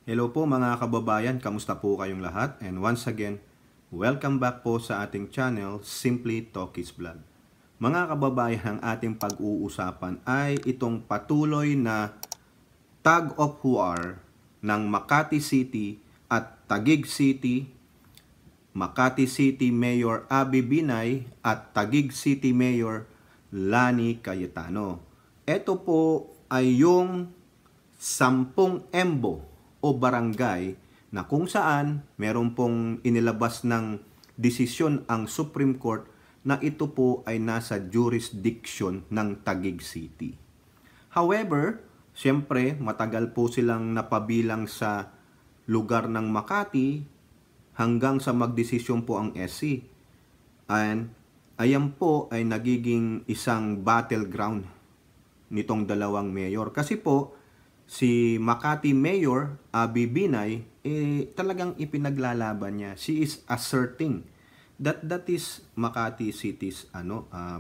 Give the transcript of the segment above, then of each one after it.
Hello po mga kababayan, kamusta po kayong lahat? And once again, welcome back po sa ating channel, Simply Talkies Vlog. Mga kababayan, ang ating pag-uusapan ay itong patuloy na tug of war ng Makati City at Taguig City, Makati City Mayor Abby Binay at Taguig City Mayor Lani Cayetano. Ito po ay yung 10 embo o barangay na kung saan meron pong inilabas ng desisyon ang Supreme Court na ito po ay nasa jurisdiction ng Taguig City. However, siyempre matagal po silang napabilang sa lugar ng Makati hanggang sa magdesisyon po ang SC. And ayan po ay nagiging isang battleground nitong dalawang mayor. Kasi po, si Makati Mayor Abby Binay talagang ipinaglalaban niya. She is asserting that is Makati City's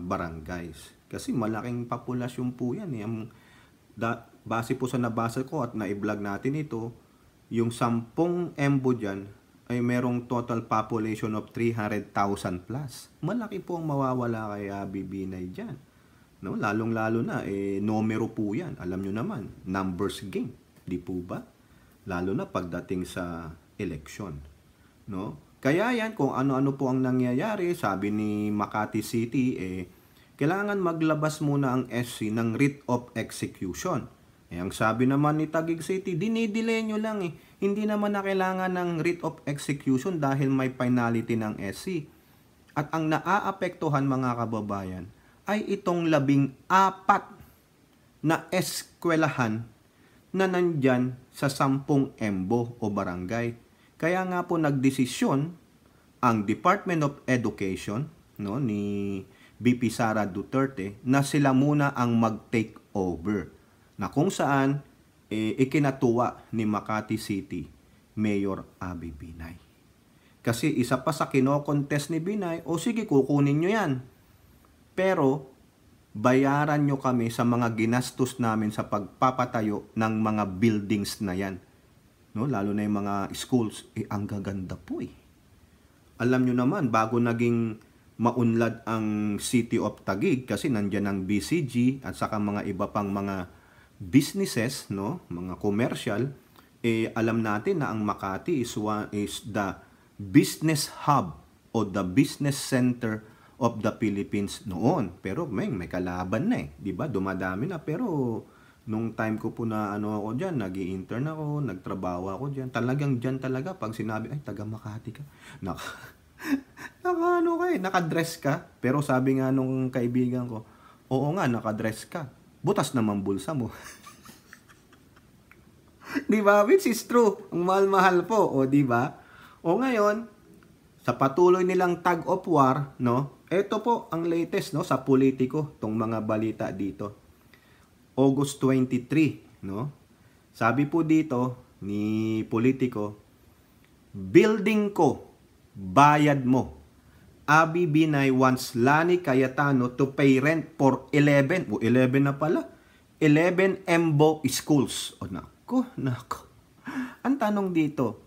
barangays. Kasi malaking populasyon po yan. Base po sa nabasa ko at na-vlog natin ito, yung 10 embo dyan ay merong total population of 300,000 plus. Malaki po ang mawawala kay Abby Binay dyan. No, lalong-lalo na numero po 'yan. Alam niyo naman, numbers game, di po ba? Lalo na pagdating sa election, no? Kaya yan kung ano-ano po ang nangyayari, sabi ni Makati City kailangan maglabas muna ang SC ng writ of execution. Ang sabi naman ni Taguig City, dinidelay nyo lang Hindi naman na kailangan ng writ of execution dahil may finality ng SC. At ang naaapektuhan mga kababayan ay itong 14 na eskwelahan na nandyan sa 10 embo o barangay. Kaya nga po nagdesisyon ang Department of Education ni VP Sara Duterte na sila muna ang mag-take over. Na kung saan ikinatuwa ni Makati City Mayor Abby Binay. Kasi isa pa sa kino-contest ni Binay, sige kukunin nyo yan. Pero, bayaran nyo kami sa mga ginastos namin sa pagpapatayo ng mga buildings na yan. No? Lalo na yung mga schools. Ang gaganda po Alam nyo naman, bago naging maunlad ang City of Taguig, kasi nandyan ang BCG at saka mga iba pang mga businesses, mga commercial, alam natin na ang Makati is the business hub o the business center of the Philippines noon. Pero may kalaban na 'di ba? Dumadami na, pero nung time ko po na ako diyan, nag-i-intern ako, nagtrabaho ako diyan. Talagang diyan talaga pag sinabi ay taga Makati ka. Naka-dress ka. Pero sabi nga nung kaibigan ko, oo nga, naka-dress ka. Butas naman bulsa mo. 'Di ba? Which is true. Ang mahal-mahal po, di ba? O ngayon, sa patuloy nilang tug of war, ito po ang latest sa Politico, tong mga balita dito. August 23, Sabi po dito ni Politico, building ko, bayad mo. Abby Binay wants Lani Cayetano to pay rent for 11 na pala. 11 embo schools. Nako. Ang tanong dito,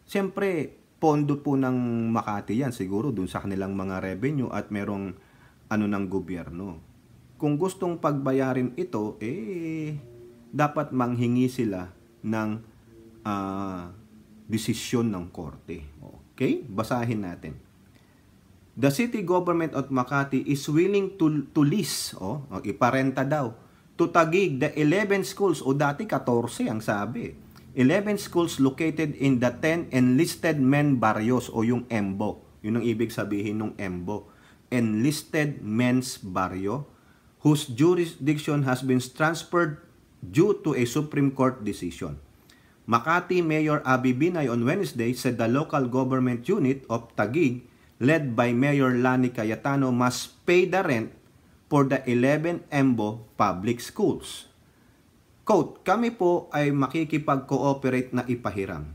siyempre, pondo po ng Makati yan, siguro dun sa kanilang mga revenue at merong ng gobyerno. Kung gustong pagbayarin ito, dapat manghingi sila ng desisyon ng korte. Okay? Basahin natin. The city government of Makati is willing to lease, iparenta daw, to Taguig the 11 schools, dati 14 ang sabi. 11 schools located in the 10 enlisted men barrios o yung EMBO. Yun ang ibig sabihin ng EMBO. Enlisted men's barrio whose jurisdiction has been transferred due to a Supreme Court decision. Makati Mayor Abby Binay on Wednesday said the local government unit of Taguig led by Mayor Lani Cayetano must pay the rent for the 11 EMBO public schools. Quote, kami po ay makikipag-cooperate na ipahiram.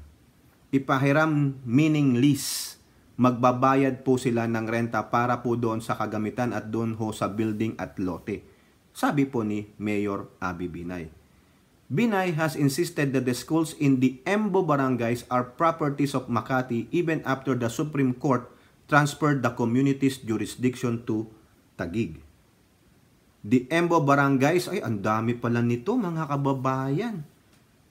Ipahiram meaning lease. Magbabayad po sila ng renta para po doon sa kagamitan at doon sa building at lote. Sabi po ni Mayor Abby Binay. Binay has insisted that the schools in the Embo barangays are properties of Makati even after the Supreme Court transferred the community's jurisdiction to Taguig. The Embo barangays, ay ang dami pala nito mga kababayan.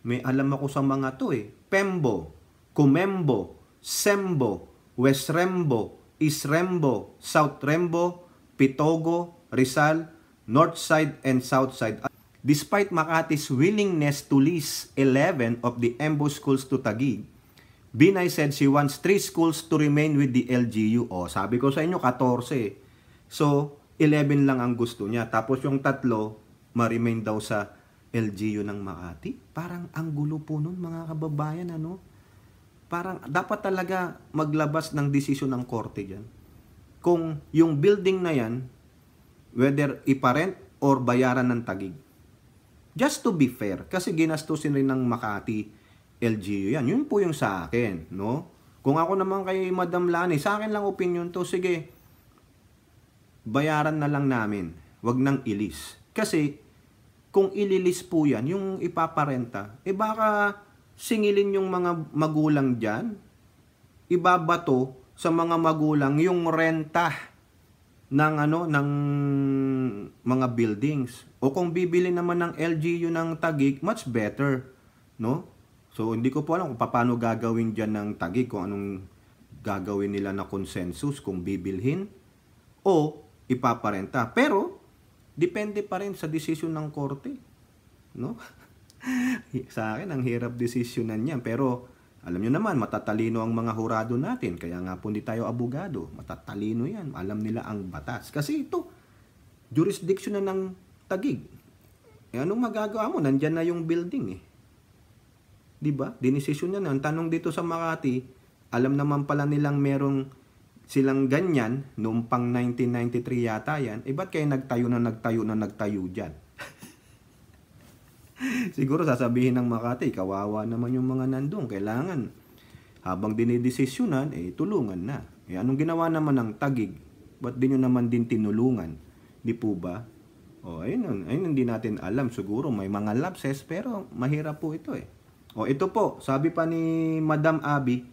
May alam ako sa mga to eh. Pembo, Kumembo, Sembo, West Rembo, East Rembo, South Rembo, Pitogo, Rizal, North Side and South Side. Despite Makati's willingness to lease 11 of the Embo schools to Taguig, Binay said she wants 3 schools to remain with the LGU. O, sabi ko sa inyo, 14. So, 11 lang ang gusto niya. Tapos yung 3, ma-remain daw sa LGU ng Makati. Parang ang gulo po nun, mga kababayan, ano? Parang dapat talaga maglabas ng desisyon ng korte dyan. Kung yung building na yan, whether iparent or bayaran ng Taguig. Just to be fair, kasi ginastusin rin ng Makati LGU yan. Yun po yung sa akin, no? Kung ako naman kay Madam Lani, sa akin lang opinion to, sige, bayaran na lang namin. Wag nang ilis. Kasi, kung ililis po yan, yung ipaparenta, baka singilin yung mga magulang dyan, ibabato sa mga magulang yung renta ng ng mga buildings. O kung bibili naman ng LGU ng Taguig, much better, no? So hindi ko po alam kung paano gagawin diyan ng Taguig, kung anong gagawin nila na consensus, kung bibilhin o ipaparenta. Pero depende pa rin sa desisyon ng korte, no? Sa akin ang hirap desisyonan niyan, pero alam nyo naman, matatalino ang mga hurado natin. Kaya nga po hindi tayo abogado. Matatalino yan. Alam nila ang batas. Kasi ito, jurisdiction na ng Taguig. Anong magagawa mo? Nandyan na yung building eh. Diba? Dinesisyon na na. Ang tanong dito sa Makati, alam naman pala nilang merong silang ganyan, noong pang 1993 yata yan, ba't kayo nagtayo dyan? Siguro sasabihin ng Makati, kawawa naman yung mga nandun. Kailangan, habang dinidesisyonan, tulungan na. Anong ginawa naman ng Taguig? Ba't din nyo naman din tinulungan? Di po ba? Ayun hindi natin alam. Siguro may mga lapses, pero mahirap po ito eh. Ito po, sabi pa ni Madam Abby,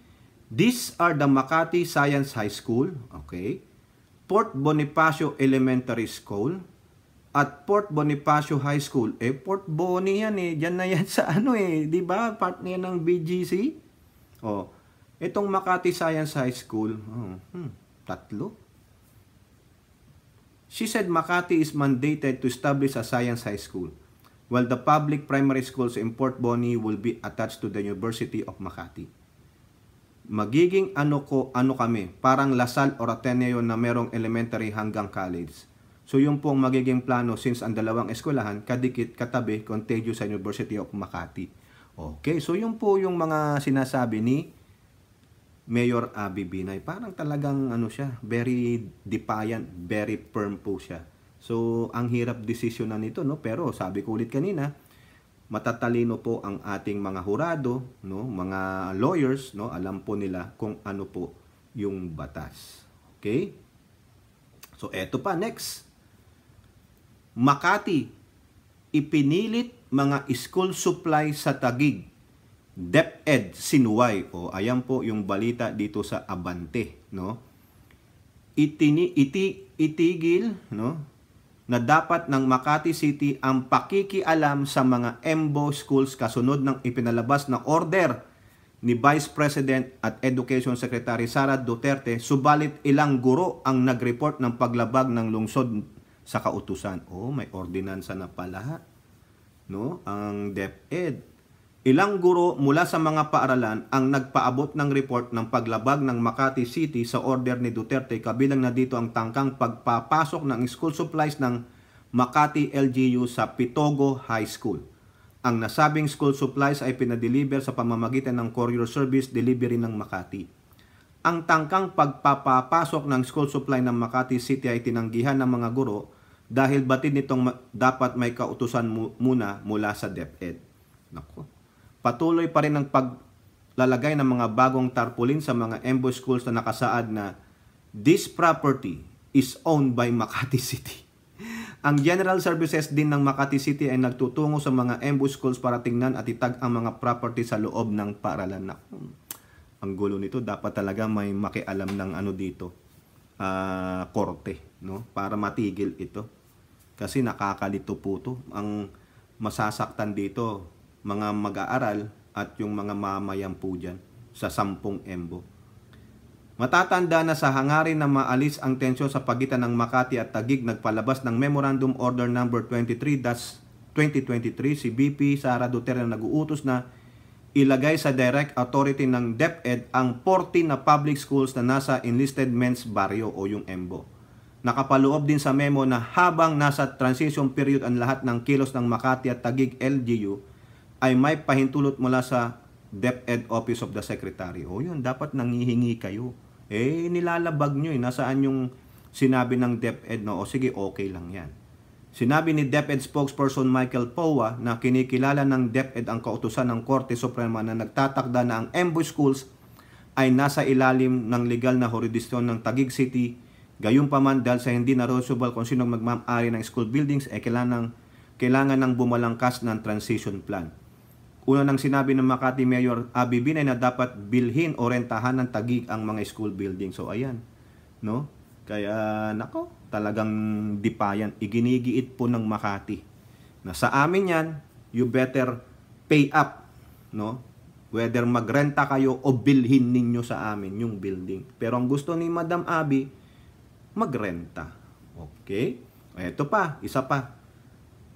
these are the Makati Science High School, okay? Port Bonifacio Elementary School, at Port Bonifacio High School. Port Boni yan eh. Diyan na yan sa di ba? Part na yan ng BGC. Itong Makati Science High School, 3. She said Makati is mandated to establish a science high school, while the public primary schools in Port Boni will be attached to the University of Makati. Magiging ano kami, parang Lasal or Ateneo na merong elementary hanggang college. So yung pong magiging plano, since ang dalawang eskwelahan, kadikit, katabi, contiguous sa University of Makati. Okay, so yung po yung mga sinasabi ni Mayor Abby Binay. Parang talagang siya, very defiant, very firm po siya. So ang hirap desisyonan nito, no? Pero sabi ko ulit kanina, matatalino po ang ating mga hurado, no? Mga lawyers, no? Alam po nila kung ano po yung batas. Okay? So eto pa, next. Makati, ipinilit mga school supply sa Taguig. DepEd sinuway. Ayan po yung balita dito sa Abante, no? Itigil, no, na dapat ng Makati City ang pakikialam sa mga Embo schools kasunod ng ipinalabas na order ni Vice President at Education Secretary Sara Duterte, subalit ilang guro ang nag-report ng paglabag ng lungsod sa kautusan. May ordinansa na pala, no? Ang DepEd. Ilang guro mula sa mga paaralan ang nagpaabot ng report ng paglabag ng Makati City sa order ni Duterte, kabilang na dito ang tangkang pagpapasok ng school supplies ng Makati LGU sa Pitogo High School. Ang nasabing school supplies ay pinadeliver sa pamamagitan ng courier service delivery ng Makati. Ang tangkang pagpapapasok ng school supply ng Makati City ay tinanggihan ng mga guro dahil batid nitong dapat may kautusan muna mula sa DepEd. Nako. Patuloy pa rin ang paglalagay ng mga bagong tarpaulin sa mga Embo schools na nakasaad na this property is owned by Makati City. Ang General Services din ng Makati City ay nagtutungo sa mga EMBO schools para tingnan at itag ang mga property sa loob ng paaralan. Ang gulo nito, dapat talaga may makialam ng ano dito, korte, no? Para matigil ito. Kasi nakakalito po to. Ang masasaktan dito, mga mag-aaral at yung mga mamayan po dyan sa 10 EMBO. Matatanda na sa hangarin na maalis ang tensyon sa pagitan ng Makati at Taguig, nagpalabas ng Memorandum Order No. 23-2023 si BP Sara Duterte na nag-uutos na ilagay sa direct authority ng DepEd ang 40 na public schools na nasa Enlisted Men's Barrio o yung EMBO. Nakapaloob din sa memo na habang nasa transition period ang lahat ng kilos ng Makati at Taguig LGU ay may pahintulot mula sa DepEd Office of the Secretary. O yun, dapat nangihingi kayo. Nilalabag nyo nasaan yung sinabi ng DepEd, no? O sige, okay lang yan. Sinabi ni DepEd spokesperson Michael Powa na kinikilala ng DepEd ang kautusan ng Korte Suprema na nagtatakda na ang EMBO schools ay nasa ilalim ng legal na jurisdiksyon ng Taguig City. Gayunpaman, dahil sa hindi na-resolve kung sino magmamari ng school buildings, kailangan ng bumalangkas ng transition plan. Una nang sinabi ng Makati Mayor Abby Binay na dapat bilhin o rentahan ng Taguig ang mga school building. So ayan, no? Kaya nako, talagang defiant, iginigiit po ng Makati. Na sa amin yan, you better pay up, no? Whether magrenta kayo o bilhin ninyo sa amin yung building. Pero ang gusto ni Madam Abby, magrenta. Okay? Ito pa, isa pa.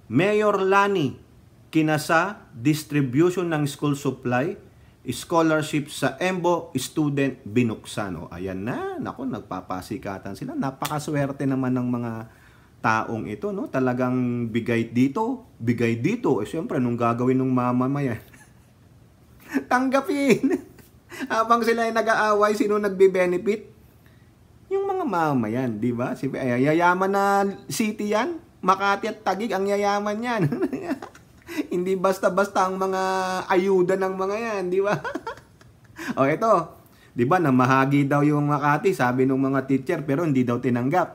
Mayor Lani kinasa distribution ng school supply, scholarship sa EMBO student binuksan. O, ayan na, naku, nagpapasikatan sila. Napakaswerte naman ng mga taong ito, no? Talagang bigay dito, bigay dito. Siyempre, nung gagawin ng mamamayan, tanggapin. Habang sila ay nag-aaway, sino nagbe-benefit? Yung mga mamamayan, di ba? Yayaman na city yan. Makati at Taguig, ang yayaman yan. Hindi basta-basta ang mga ayuda ng mga yan, di ba? O ito, di ba, namahagi daw yung Makati, sabi ng mga teacher, pero hindi daw tinanggap.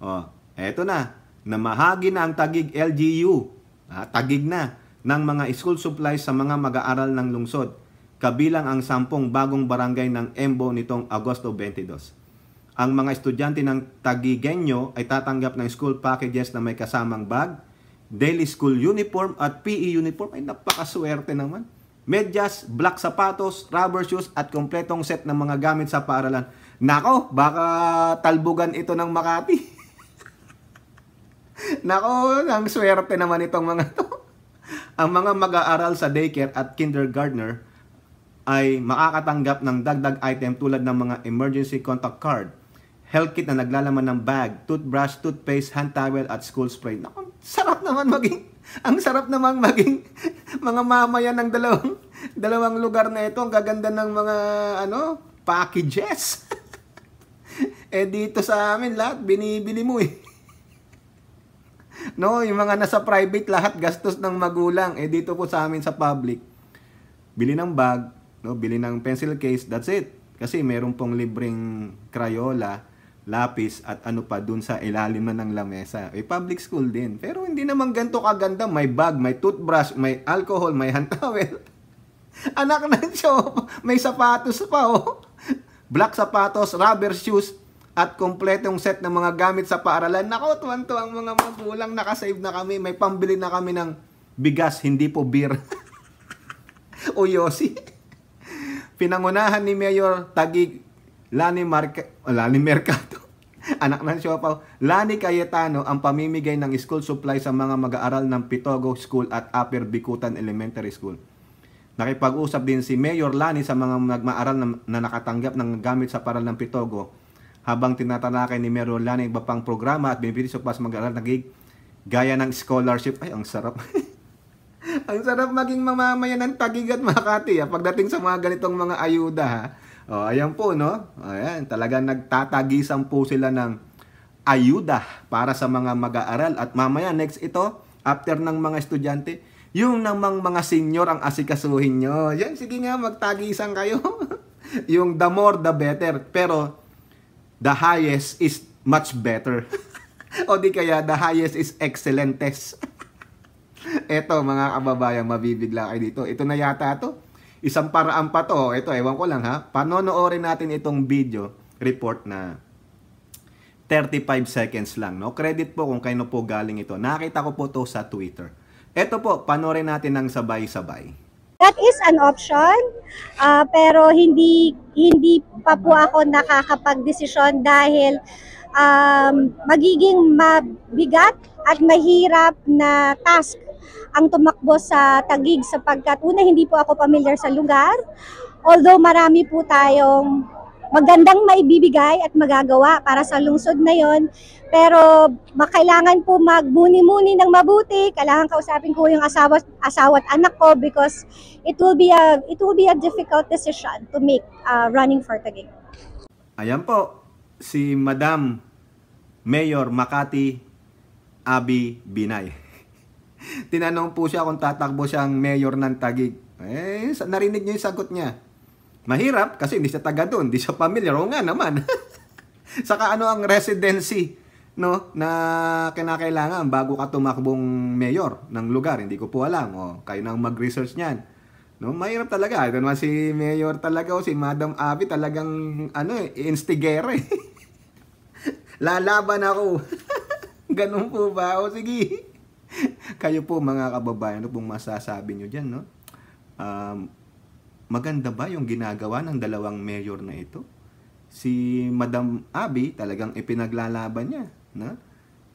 O, eto na, namahagi na ang Taguig LGU, Taguig na, ng mga school supplies sa mga mag-aaral ng lungsod, kabilang ang 10 bagong barangay ng EMBO nitong Agosto 22. Ang mga estudyante ng Taguigenyo ay tatanggap ng school packages na may kasamang bag, daily school uniform at PE uniform. Ay napakaswerte naman. Medyas, black sapatos, rubber shoes at kompletong set ng mga gamit sa paaralan. Nako, baka talbugan ito ng Makati. Nako, ang swerte naman itong mga to. Ang mga mag-aaral sa daycare at kindergartner ay makakatanggap ng dagdag item tulad ng mga emergency contact card, health kit na naglalaman ng bag, toothbrush, toothpaste, hand towel at school spray. Naku, ang sarap naman maging mga mamayan ng dalawang lugar na ito. Ang gaganda ng mga packages. Dito sa amin lahat binibili mo No, yung mga nasa private lahat gastos ng magulang. Dito po sa amin sa public, bili ng bag, no, bili ng pencil case, that's it. Kasi meron pong libreng Crayola, lapis at ano pa dun sa ilalim na ng lamesa. Public school din. Pero hindi naman ganito kaganda. May bag, may toothbrush, may alcohol, may hand towel. Anak na siya, may sapatos pa Black sapatos, rubber shoes, at kompletong set ng mga gamit sa paaralan. Nako, tuwan-tuwa ang mga magulang, nakasave na kami. May pambili na kami ng bigas, hindi po beer. O Yossi. Pinangunahan ni Mayor Taguig Lani Mercado, anak ng Siopaw, Lani Cayetano, ang pamimigay ng school supply sa mga mag-aaral ng Pitogo School at Upper Bikutan Elementary School. Nakipag-usap din si Mayor Lani sa mga nagmaaral na nakatanggap ng gamit sa paral ng Pitogo, habang tinatalakay ni Mayor Lani iba pang programa at benepisyo para sa mag-aaral ng Taguig, gaya ng scholarship. Ay, ang sarap. Ang sarap maging mamamayan ng Taguig at Makati pagdating sa mga ganitong mga ayuda ayan po, no? Ayan, talagang nagtatagisan po sila ng ayuda para sa mga mag-aaral. At mamaya, next ito, after ng mga estudyante, yung namang mga senior ang asikasuhin nyo. Yan, sige nga, magtagisan kayo. Yung the more, the better. Pero, the highest is much better. O di kaya, the highest is excellentes. Eto mga kababayan, mabibigla kayo dito. Ito na yata to. Isang paraan pa to. Ito, ewan ko lang ha. Panonoorin natin itong video report na 35 seconds lang. No? Credit po kung kayo po galing ito. Nakita ko po to sa Twitter. Ito po, panoorin natin ng sabay-sabay. That is an option, pero hindi pa po ako nakakapag-desisyon dahil magiging mabigat at mahirap na task ang tumakbo sa Taguig sapagkat una hindi po ako familiar sa lugar. Although marami po tayong magandang maibibigay at magagawa para sa lungsod na yon, pero kailangan po magmuni-muni ng mabuti. Kailangan kausapin ko yung asawa at anak ko because it will be a difficult decision to make running for Taguig. Ayan po, si Madam Mayor Makati Abby Binay. Tinanong po siya kung tatakbo siyang mayor ng Taguig. Narinig niyo yung sagot niya. Mahirap kasi hindi siya taga doon, hindi siya familiar. O nga naman. Saka ano ang residency, no, na kinakailangan bago ka tumakbong mayor ng lugar? Hindi ko po alam. O, kayo nang mag-research niyan. No, mahirap talaga. Ito naman si mayor talaga o si Madam Abby talagang instigere. Lalaban ako. Ganun po ba? O sige. Kayo po mga kababayan, ano pong masasabi nyo dyan, no? Maganda ba yung ginagawa ng dalawang mayor na ito? Si Madam Abby talagang ipinaglalaban niya, no?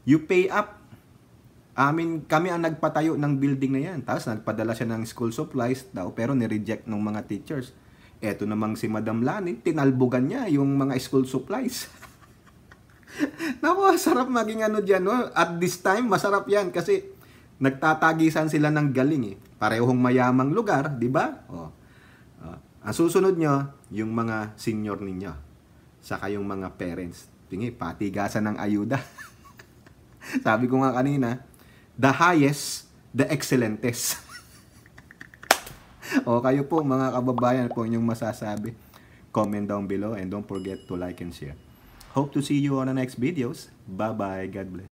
You pay up. Kami ang nagpatayo ng building na yan. Tapos nagpadala siya ng school supplies daw pero ni-reject ng mga teachers. Eto namang si Madam Lani, tinalbogan niya yung mga school supplies. Naku, sarap maging dyan, no? At this time, masarap yan kasi nagtatagisan sila ng galing eh. Parehong mayamang lugar, di ba? Ang susunod nyo, yung mga senior ninyo. Saka yung mga parents. Tingi, patigasan ng ayuda. Sabi ko nga kanina, the highest, the excellentes. O kayo po mga kababayan po inyong masasabi. Comment down below and don't forget to like and share. Hope to see you on the next videos. Bye-bye. God bless.